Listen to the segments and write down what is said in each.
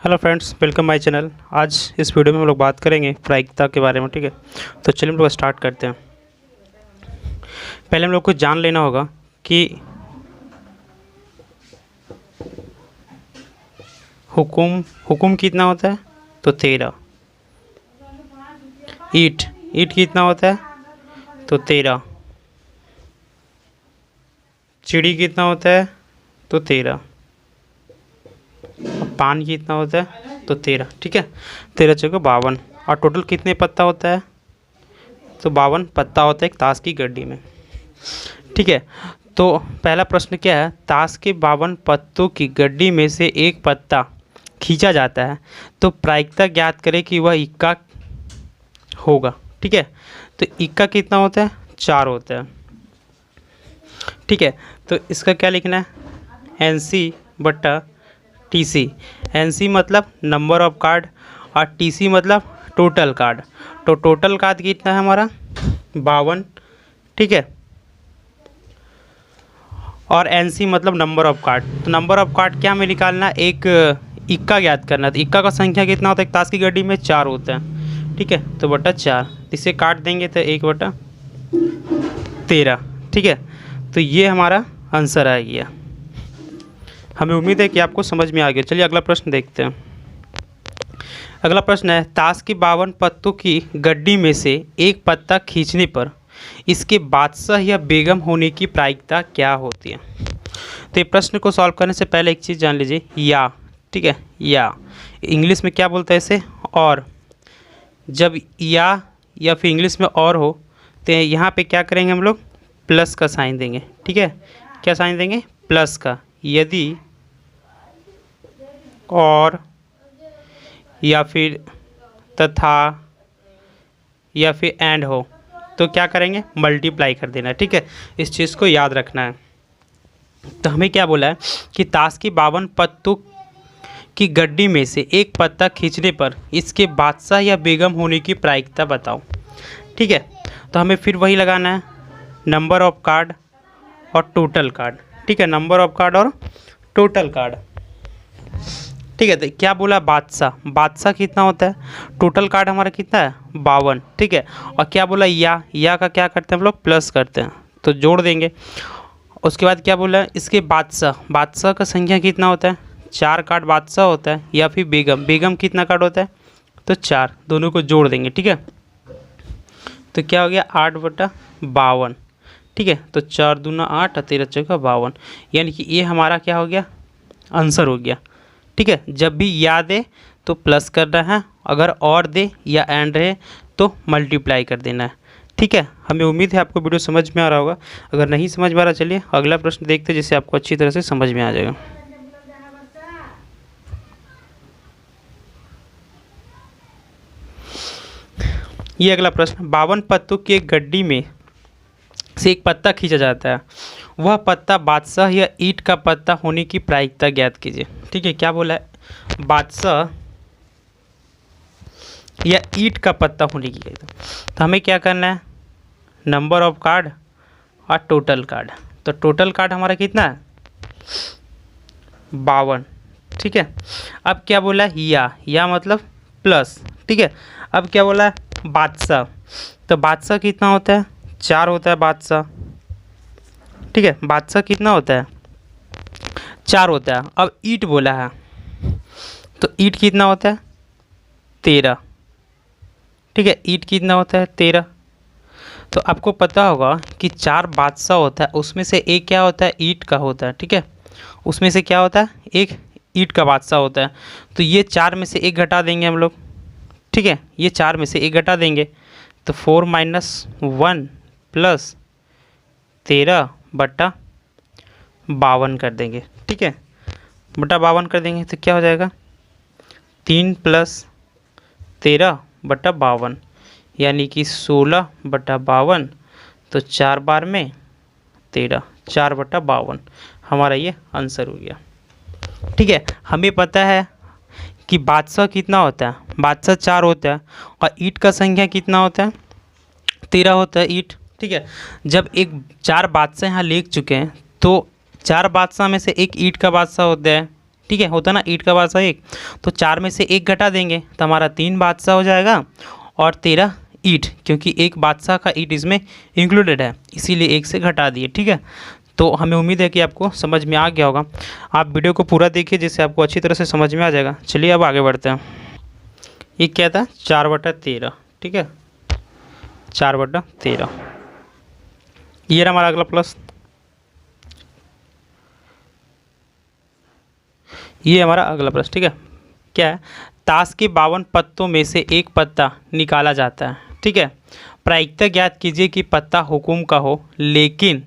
Hello friends, welcome my channel. आज इस video में हम लोग बात करेंगे प्रायिकता के बारे में। ठीक है, तो चलिए हम लोग स्टार्ट करते हैं। पहले हम लोग को जान लेना होगा कि हुकुम कितना होता है, तो 13। ईट ईट कितना होता है, तो 13। चिड़ी कितना होता है, तो 13। पान कितना होता है, तो 13। ठीक है, 13 चौके 52। और टोटल कितने पत्ता होता है, तो 52 पत्ता होता है एक ताश की गड्डी में। ठीक है, तो पहला प्रश्न क्या है, ताश के 52 पत्तों की गड्डी में से एक पत्ता खींचा जाता है तो प्रायिकता ज्ञात करें कि वह इक्का होगा। ठीक है, तो इक्का कितना होता है, 4 होता है। ठीक है, तो इसका क्या लिखना है, NC बट्टा TC। NC मतलब नंबर ऑफ कार्ड और TC मतलब टोटल कार्ड। तो टोटल कार्ड कितना है हमारा, 52। ठीक है, और NC मतलब नंबर ऑफ कार्ड। तो नंबर ऑफ कार्ड क्या हमें निकालना है, एक इक्का ज्ञात करना है। तो इक्का का संख्या कितना होता है, एक ताश की गड्डी में 4 होता है। ठीक है, तो बटा 4, इसे काट देंगे तो 1/13। ठीक है, तो ये हमारा आंसर आ गया। हमें उम्मीद है कि आपको समझ में आ गया। चलिए अगला प्रश्न देखते हैं। अगला प्रश्न है, ताश की 52 पत्तों की गड्डी में से एक पत्ता खींचने पर इसके बादशाह या बेगम होने की प्रायिकता क्या होती है। तो ये प्रश्न को सॉल्व करने से पहले एक चीज़ जान लीजिए, या। ठीक है, या इंग्लिश में क्या बोलते हैं इसे, और। जब या फिर इंग्लिश में और हो तो यहाँ पे क्या करेंगे हम लोग, प्लस का साइन देंगे। ठीक है, क्या साइन देंगे, प्लस का। यदि और या फिर तथा या फिर एंड हो तो क्या करेंगे, मल्टीप्लाई कर देना है। ठीक है, इस चीज़ को याद रखना है। तो हमें क्या बोला है कि ताश की 52 पत्तों की गड्डी में से एक पत्ता खींचने पर इसके बादशाह या बेगम होने की प्रायिकता बताओ। ठीक है, तो हमें फिर वही लगाना है, नंबर ऑफ कार्ड और टोटल कार्ड। ठीक है, नंबर ऑफ कार्ड और टोटल कार्ड। ठीक है, तो क्या बोला, बादशाह कितना होता है, टोटल कार्ड हमारा कितना है, 52। ठीक है, और क्या बोला, या का क्या करते हैं हम लोग, प्लस करते हैं, तो जोड़ देंगे। उसके बाद क्या बोला, इसके बादशाह का संख्या कितना होता है, 4 कार्ड बादशाह होता है, या फिर बेगम कितना कार्ड होता है, तो 4। दोनों को जोड़ देंगे। ठीक है, तो क्या हो गया, 8/52। ठीक है, तो 4 दूना 8 और 13 चौका 52, यानी कि ये हमारा क्या हो गया, आंसर हो गया। ठीक है, जब भी या दे तो प्लस करना है, अगर और दे या एंड रहे तो मल्टीप्लाई कर देना है। ठीक है, हमें उम्मीद है आपको वीडियो समझ में आ रहा होगा। अगर नहीं समझ में आ रहा, चलिए अगला प्रश्न देखते हैं जिससे आपको अच्छी तरह से समझ में आ जाएगा। ये अगला प्रश्न, 52 पत्तों की एक गड्डी में से एक पत्ता खींचा जाता है, वह पत्ता बादशाह या ईंट का पत्ता होने की प्रायिकता ज्ञात कीजिए। ठीक है, क्या बोला है, बादशाह या ईंट का पत्ता होने की प्रायिकता। तो हमें क्या करना है, नंबर ऑफ कार्ड और टोटल कार्ड। तो टोटल कार्ड हमारा कितना है, 52। ठीक है, अब क्या बोला है, या मतलब प्लस। ठीक है, अब क्या बोला है, बादशाह। तो बादशाह कितना होता है, 4 होता है बादशाह। ठीक है, बादशाह कितना होता है, 4 होता है। अब ईंट बोला है, तो ईंट कितना होता है, 13। ठीक है, ईंट कितना होता है, 13। तो आपको पता होगा कि 4 बादशाह होता है, उसमें से एक क्या होता है, ईंट का होता है। ठीक है, उसमें से क्या होता है, एक ईंट का बादशाह होता है। तो ये 4 में से एक घटा देंगे हम लोग। ठीक है, ये 4 में से एक घटा देंगे, तो 4 - 1 + 13/52 कर देंगे। ठीक है, बटा 52 कर देंगे तो क्या हो जाएगा, 3 + 13/52, यानी कि 16/52। तो 4 बार में 13, 4/52 हमारा ये आंसर हो गया। ठीक है, हमें पता है कि बादशाह कितना होता है, बादशाह 4 होता है, और ईंट का संख्या कितना होता है, 13 होता है ईंट। ठीक है, जब एक 4 बादशाह यहाँ लिख चुके हैं तो 4 बादशाह में से एक ईंट का बादशाह होता है। ठीक ठीक है, होता ना ईंट का बादशाह एक, तो 4 में से 1 घटा देंगे तो हमारा 3 बादशाह हो जाएगा और 13 ईंट, क्योंकि एक बादशाह का ईंट इसमें इंक्लूडेड है, इसीलिए 1 से घटा दिए। ठीक है, तो हमें उम्मीद है कि आपको समझ में आ गया होगा। आप वीडियो को पूरा देखिए जिससे आपको अच्छी तरह से समझ में आ जाएगा। चलिए अब आगे बढ़ते हैं। ये क्या था, 4/13। ठीक है, 4/13। ये रहा हमारा अगला प्लस, ये हमारा अगला प्रश्न। ठीक है, क्या है, ताश के 52 पत्तों में से एक पत्ता निकाला जाता है। ठीक है, प्रायिकता ज्ञात कीजिए कि पत्ता हुकुम का हो लेकिन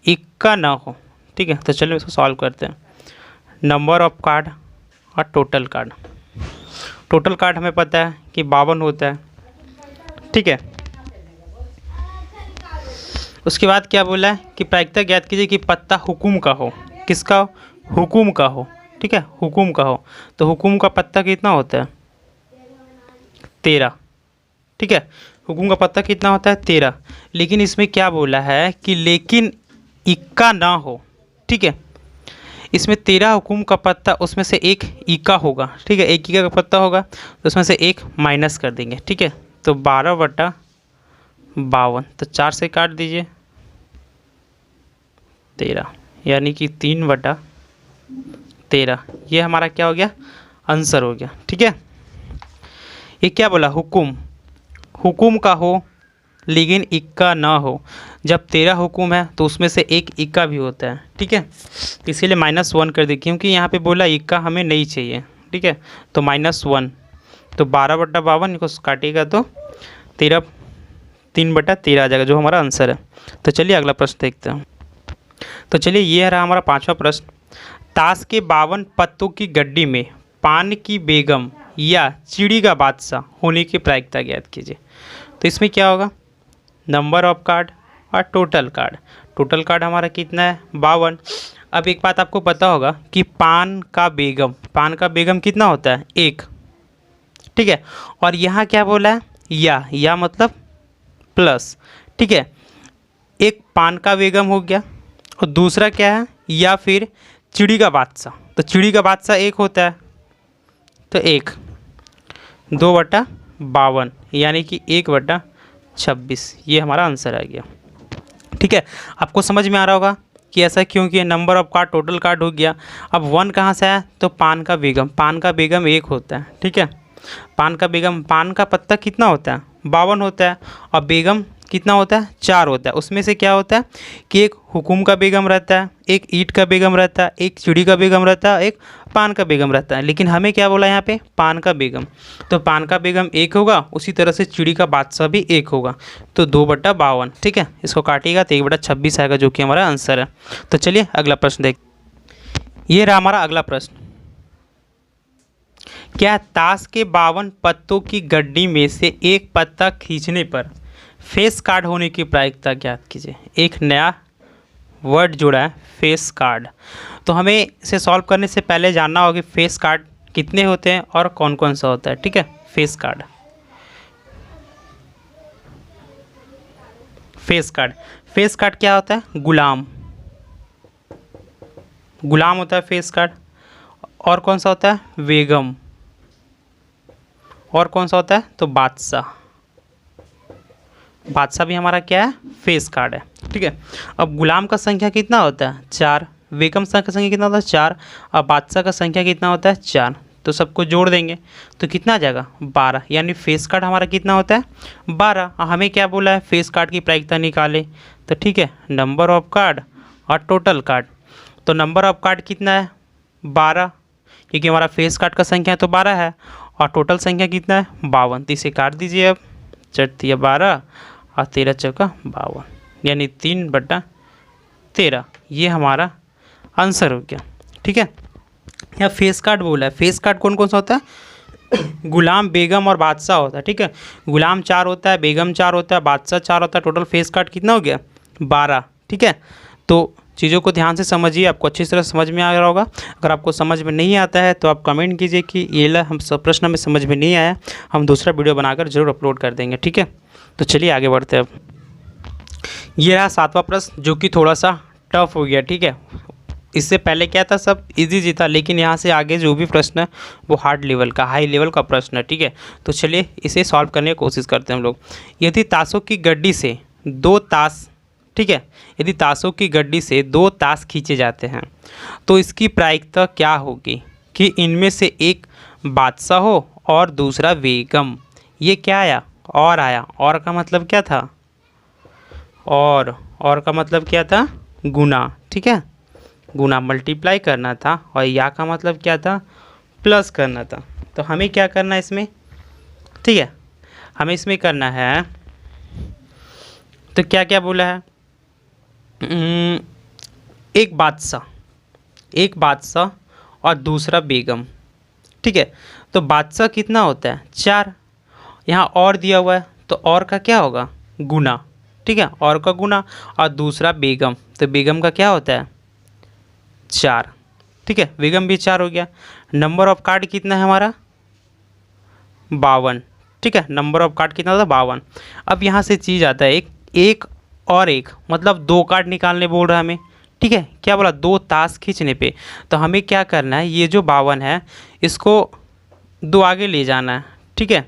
इक्का ना हो। ठीक है, तो चलिए इसको सॉल्व करते हैं। नंबर ऑफ कार्ड और टोटल कार्ड। टोटल कार्ड हमें पता है कि 52 होता है। ठीक है, उसके बाद क्या बोला है कि प्रायिकता ज्ञात कीजिए कि पत्ता हुकुम का हो। किसका हो, हुकुम का हो। ठीक है, हुकुम का हो, तो हुकुम का पत्ता कितना होता है, 13। ठीक है, हुकुम का पत्ता कितना होता है, 13। लेकिन इसमें क्या बोला है कि लेकिन इक्का ना हो। ठीक है, इसमें 13 हुकुम का पत्ता, उसमें से एक इक्का होगा। ठीक है, एक इक्का का पत्ता होगा तो उसमें से एक माइनस कर देंगे। ठीक है, तो 12/52, तो 4 से काट दीजिए 13, यानी कि 3/13। ये हमारा क्या हो गया, आंसर हो गया। ठीक है, ये क्या बोला, हुकुम, हुकुम का हो लेकिन इक्का ना हो। जब 13 हुकुम है तो उसमें से एक इक्का भी होता है। ठीक है, इसीलिए -1 कर दी, क्योंकि यहाँ पे बोला इक्का हमें नहीं चाहिए। ठीक है, तो -1, तो 12/52 को काटिएगा तो 3/13 आ जाएगा, जो हमारा आंसर है। तो चलिए अगला प्रश्न देखते हैं। तो चलिए ये रहा हमारा 5वां प्रश्न। ताश के 52 पत्तों की गड्डी में पान की बेगम या चिड़ी का बादशाह होने की प्रायिकता ज्ञात कीजिए। तो इसमें क्या होगा, नंबर ऑफ कार्ड और टोटल कार्ड। टोटल कार्ड हमारा कितना है, 52। अब एक बात आपको पता होगा कि पान का बेगम, पान का बेगम कितना होता है, 1। ठीक है, और यहाँ क्या बोला है, या मतलब प्लस। ठीक है, एक पान का बेगम हो गया और दूसरा क्या है, या फिर चिड़ी का बादशाह। तो चिड़ी का बादशाह 1 होता है, तो 1, 2/52 यानी कि 1/26। ये हमारा आंसर आ गया। ठीक है, आपको समझ में आ रहा होगा कि ऐसा क्यों किया। Number of card, total card हो गया। अब 1 कहाँ से आया, तो पान का बेगम, पान का बेगम 1 होता है। ठीक है, पान का बेगम, पान का पत्ता कितना होता है, 52 होता है, और बेगम कितना होता है, 4 होता है। उसमें से क्या होता है कि एक हुकुम का बेगम रहता है, एक ईंट का बेगम रहता है, एक चिड़ी का बेगम रहता है, एक पान का बेगम रहता है। लेकिन हमें क्या बोला यहाँ पे, पान का बेगम, तो पान का बेगम 1 होगा, उसी तरह से चिड़ी का बादशाह भी 1 होगा, तो 2/52। ठीक है, इसको काटिएगा तो 1/26 आएगा, जो कि हमारा आंसर है। तो चलिए अगला प्रश्न देख। ये रहा हमारा अगला प्रश्न। क्या ताश के 52 पत्तों की गड्डी में से एक पत्ता खींचने पर फेस कार्ड होने की प्रायिकता ज्ञात कीजिए। एक नया वर्ड जुड़ा है, फेस कार्ड। तो हमें इसे सॉल्व करने से पहले जानना होगा कि फेस कार्ड कितने होते हैं और कौन कौन सा होता है। ठीक है, face card, face card, face card क्या होता है, गुलाम, गुलाम होता है फेस कार्ड। और कौन सा होता है, बेगम। और कौन सा होता है, तो बादशाह, बादशाह भी हमारा क्या है, फेस कार्ड है। ठीक है, अब गुलाम का संख्या कितना होता है, 4। बेगम का संख्या कितना होता है, 4। और बादशाह का संख्या कितना होता है, 4। तो सबको जोड़ देंगे तो कितना आ जाएगा, 12। यानी फेस कार्ड हमारा कितना होता है, 12। हमें क्या बोला है, फेस कार्ड की प्रायिकता निकाले। तो ठीक है, नंबर ऑफ कार्ड और टोटल कार्ड। तो नंबर ऑफ कार्ड कितना है, 12, क्योंकि हमारा फेस कार्ड का संख्या तो 12 है, और टोटल संख्या कितना है, 52। तो इसे काट दीजिए, अब 4×12 और 13×4 52, यानी 3/13। ये हमारा आंसर हो गया। ठीक है, यहाँ फेस कार्ड बोला है। फेस कार्ड कौन कौन सा होता है, गुलाम, बेगम और बादशाह होता है। ठीक है, गुलाम 4 होता है, बेगम 4 होता है, बादशाह 4 होता है। टोटल फेस कार्ड कितना हो गया, 12। ठीक है, तो चीज़ों को ध्यान से समझिए, आपको अच्छी तरह समझ में आ रहा होगा। अगर आपको समझ में नहीं आता है तो आप कमेंट कीजिए कि ये हम सब प्रश्न हमें समझ में नहीं आया, हम दूसरा वीडियो बनाकर जरूर अपलोड कर देंगे। ठीक है, तो चलिए आगे बढ़ते हैं। अब ये रहा 7वां प्रश्न, जो कि थोड़ा सा टफ हो गया। ठीक है, इससे पहले क्या था, सब इजी था, लेकिन यहाँ से आगे जो भी प्रश्न है वो हार्ड लेवल का, हाई लेवल का प्रश्न है। ठीक है, तो चलिए इसे सॉल्व करने की कोशिश करते हैं हम लोग। यदि ताशों की गड्डी से 2 ताश, ठीक है, यदि ताशों की गड्डी से 2 ताश खींचे जाते हैं तो इसकी प्रायिकता क्या होगी कि इनमें से एक बादशाह हो और दूसरा बेगम। ये क्या आया, और आया, और का मतलब क्या था, और का मतलब क्या था, गुना। ठीक है, गुना मल्टीप्लाई करना था, और या का मतलब क्या था, प्लस करना था। तो हमें क्या करना है इसमें, ठीक है, हमें इसमें करना है, तो क्या क्या बोला है, एक बादशाह और दूसरा बेगम। ठीक है, तो बादशाह कितना होता है, 4, यहाँ और दिया हुआ है तो और का क्या होगा, गुना। ठीक है, और का गुना, और दूसरा बेगम, तो बेगम का क्या होता है, 4। ठीक है, बेगम भी 4 हो गया। नंबर ऑफ कार्ड कितना है हमारा, 52। ठीक है, नंबर ऑफ कार्ड कितना था, 52। अब यहाँ से चीज़ आता है एक और एक, मतलब 2 कार्ड निकालने बोल रहा है हमें। ठीक है, क्या बोला, 2 ताश खींचने पे। तो हमें क्या करना है, ये जो 52 है इसको 2 आगे ले जाना है। ठीक है,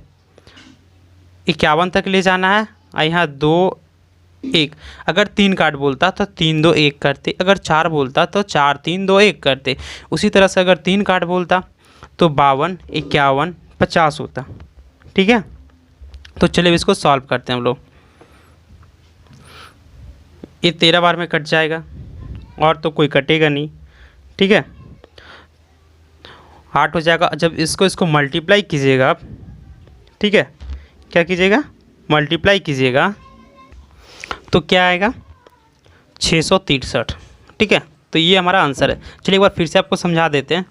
51 तक ले जाना है, और यहाँ 2 1, अगर 3 कार्ड बोलता तो 3 2 1 करते, अगर 4 बोलता तो 4 3 2 1 करते। उसी तरह से अगर 3 कार्ड बोलता तो 52 51 50 होता। ठीक है, तो चलिए इसको सॉल्व करते हैं हम लोग। ये 13 बार में कट जाएगा, और तो कोई कटेगा नहीं। ठीक है, 8 हो जाएगा। जब इसको मल्टीप्लाई कीजिएगा आप, ठीक है, क्या कीजिएगा, मल्टीप्लाई कीजिएगा तो क्या आएगा, 663। ठीक है, तो ये हमारा आंसर है। चलिए एक बार फिर से आपको समझा देते हैं,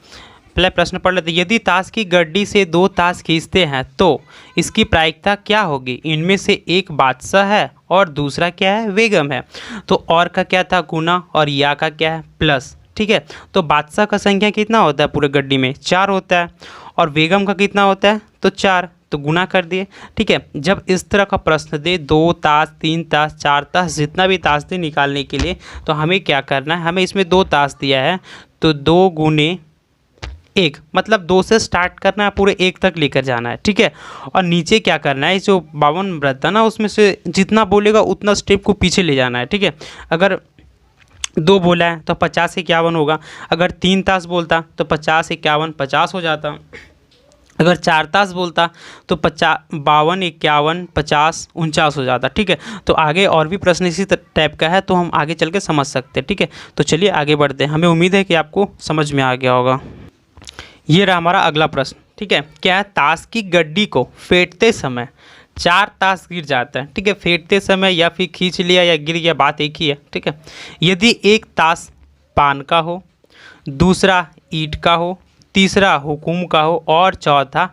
पहले प्रश्न पढ़ लेते हैं। यदि ताश की गड्डी से 2 ताश खींचते हैं तो इसकी प्रायिकता क्या होगी, इनमें से एक बादशाह है और दूसरा क्या है, बेगम है। तो और का क्या था, गुना, और या का क्या है, प्लस। ठीक है, तो बादशाह का संख्या कितना होता है पूरे गड्डी में, 4 होता है, और बेगम का कितना होता है, तो 4, तो गुना कर दिए। ठीक है, जब इस तरह का प्रश्न दे, 2 ताश 3 ताश 4 ताश, जितना भी ताश दे निकालने के लिए, तो हमें क्या करना है, हमें इसमें 2 ताश दिया है तो 2 गुने 1, मतलब 2 से स्टार्ट करना है, पूरे 1 तक लेकर जाना है। ठीक है, और नीचे क्या करना है, जो 52 रहता ना उसमें से जितना बोलेगा उतना स्टेप को पीछे ले जाना है। ठीक है, अगर 2 बोला है तो 50 51 होगा, अगर 3 ताश बोलता तो 50 51 50 हो जाता, अगर 4 ताश बोलता तो 52 51 50 49 हो जाता। ठीक है, तो आगे और भी प्रश्न इसी टाइप का है, तो हम आगे चल के समझ सकते हैं। ठीक है, तो चलिए आगे बढ़ते हैं, हमें उम्मीद है कि आपको समझ में आ गया होगा। ये रहा हमारा अगला प्रश्न। ठीक है, क्या है, ताश की गड्डी को फेंटते समय 4 ताश गिर जाता है। ठीक है, फेंटते समय या फिर खींच लिया या गिर गया, बात एक ही है। ठीक है, यदि एक ताश पान का हो, दूसरा ईंट का हो, तीसरा हुकुम का हो, और चौथा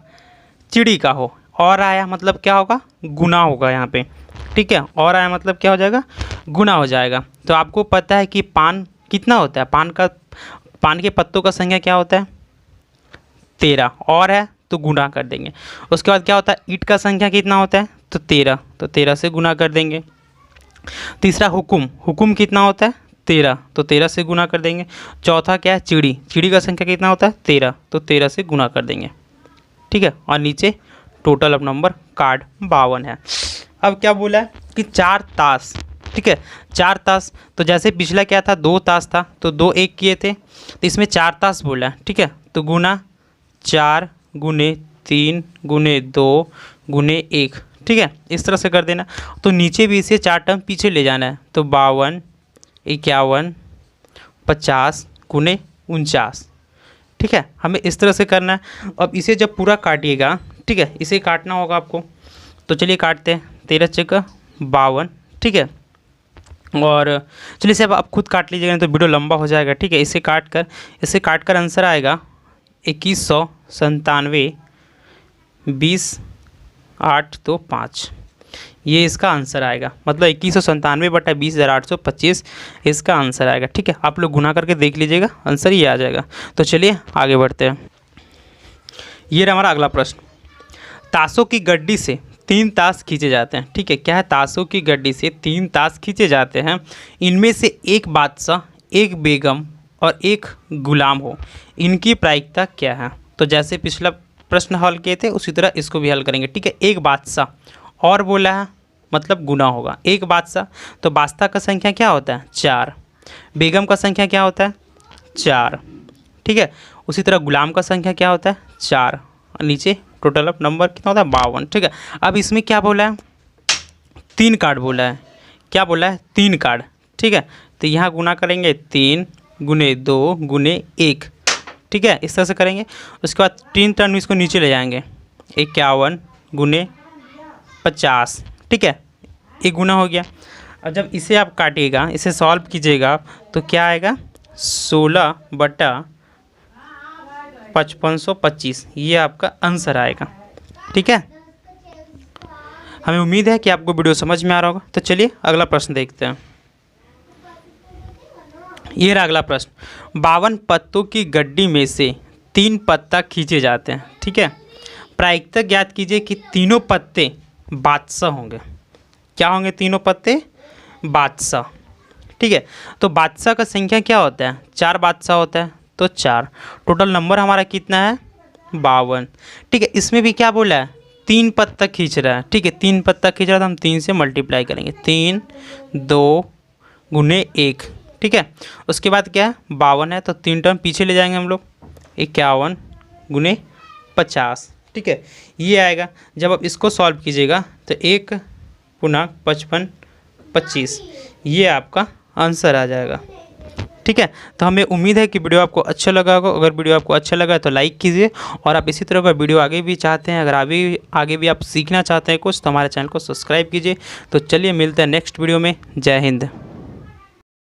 चिड़ी का हो। और आया मतलब क्या होगा, गुना होगा यहाँ पे। ठीक है, और आया मतलब क्या हो जाएगा, गुना हो जाएगा। तो आपको पता है कि पान कितना होता है, पान के पत्तों का संख्या क्या होता है, 13, और है तो गुना कर देंगे। उसके बाद क्या होता है, ईंट का संख्या कितना होता है, तो 13, तो 13 से गुना कर देंगे। तीसरा हुकुम कितना होता है, 13, तो 13 से गुना कर देंगे। चौथा क्या है, चिड़ी का संख्या कितना होता है, 13, तो 13 से गुना कर देंगे। ठीक है, और नीचे टोटल ऑफ नंबर कार्ड 52 है। अब क्या बोला है कि 4 ताश। ठीक है, 4 ताश, तो जैसे पिछला क्या था, 2 ताश था तो 2 1 किए थे, तो इसमें 4 ताश बोला है। ठीक है, तो गुना 4 गुने 3 गुने 2 गुने 1। ठीक है, इस तरह से कर देना। तो नीचे भी इसे 4 टर्म पीछे ले जाना है, तो 52 51 50 गुने 49। ठीक है, हमें इस तरह से करना है। अब इसे जब पूरा काटिएगा, ठीक है, इसे काटना होगा आपको, तो चलिए काटते हैं। 13 चौका 52। ठीक है, और चलिए इसे अब आप खुद काट लीजिएगा, नहीं तो वीडियो लंबा हो जाएगा। ठीक है, इसे काट कर आंसर आएगा 2197 20 8 तो 5। ये इसका आंसर आएगा, मतलब 2197 बटा 20,825 इसका आंसर आएगा। ठीक है, आप लोग गुना करके देख लीजिएगा, आंसर ये आ जाएगा। तो चलिए आगे बढ़ते हैं। ये रहा हमारा अगला प्रश्न। ताशों की गड्डी से 3 ताश खींचे जाते हैं। ठीक है, क्या है, ताशों की गड्डी से 3 ताश खींचे जाते हैं, इनमें से एक बादशाह, एक बेगम और एक गुलाम हो, इनकी प्रायिकता क्या है। तो जैसे पिछला प्रश्न हल किए थे उसी तरह इसको भी हल करेंगे, ठीक है। एक बादशाह और बोला है, मतलब गुना होगा। एक बादशाह, तो बादशाह का संख्या क्या होता है 4, बेगम का संख्या क्या होता है 4, ठीक है। उसी तरह गुलाम का संख्या क्या होता है 4, नीचे टोटल ऑफ नंबर कितना होता है 52, ठीक है। अब इसमें क्या बोला है 3 कार्ड बोला है, क्या बोला है 3 कार्ड, ठीक है। तो यहाँ गुना करेंगे 3 गुने 2 गुने 1, ठीक है, इस तरह से करेंगे। उसके बाद 3 टर्म में इसको नीचे ले जाएंगे, 51 गुने 50, ठीक है, एक गुना हो गया। और जब इसे आप काटिएगा, इसे सॉल्व कीजिएगा आप, तो क्या आएगा 16/5525, ये आपका आंसर आएगा, ठीक है। हमें उम्मीद है कि आपको वीडियो समझ में आ रहा होगा। तो चलिए अगला प्रश्न देखते हैं। ये रहा अगला प्रश्न, 52 पत्तों की गड्डी में से 3 पत्ता खींचे जाते हैं, ठीक है। प्रायिकता ज्ञात कीजिए कि तीनों पत्ते बादशाह होंगे। क्या होंगे तीनों पत्ते बादशाह, ठीक है। तो बादशाह का संख्या क्या होता है 4 बादशाह होता है, तो 4, टोटल नंबर हमारा कितना है 52, ठीक है। इसमें भी क्या बोला है 3 पत्ता खींच रहा है, ठीक है। 3 पत्ता खींच रहा है तो हम 3 से मल्टीप्लाई करेंगे, 3 2 गुने 1, ठीक है। उसके बाद क्या है 52 है तो 3 टर्म पीछे ले जाएंगे हम लोग, 51 गुने 50, ठीक है, ये आएगा। जब आप इसको सॉल्व कीजिएगा तो 1 गुना 55 25, ये आपका आंसर आ जाएगा, ठीक है। तो हमें उम्मीद है कि वीडियो आपको अच्छा लगा होगा। अगर वीडियो आपको अच्छा लगा तो लाइक कीजिए, और आप इसी तरह का वीडियो आगे भी चाहते हैं, अगर आगे भी आप सीखना चाहते हैं कुछ, तो हमारे चैनल को सब्सक्राइब कीजिए। तो चलिए मिलते हैं नेक्स्ट वीडियो में। जय हिंद।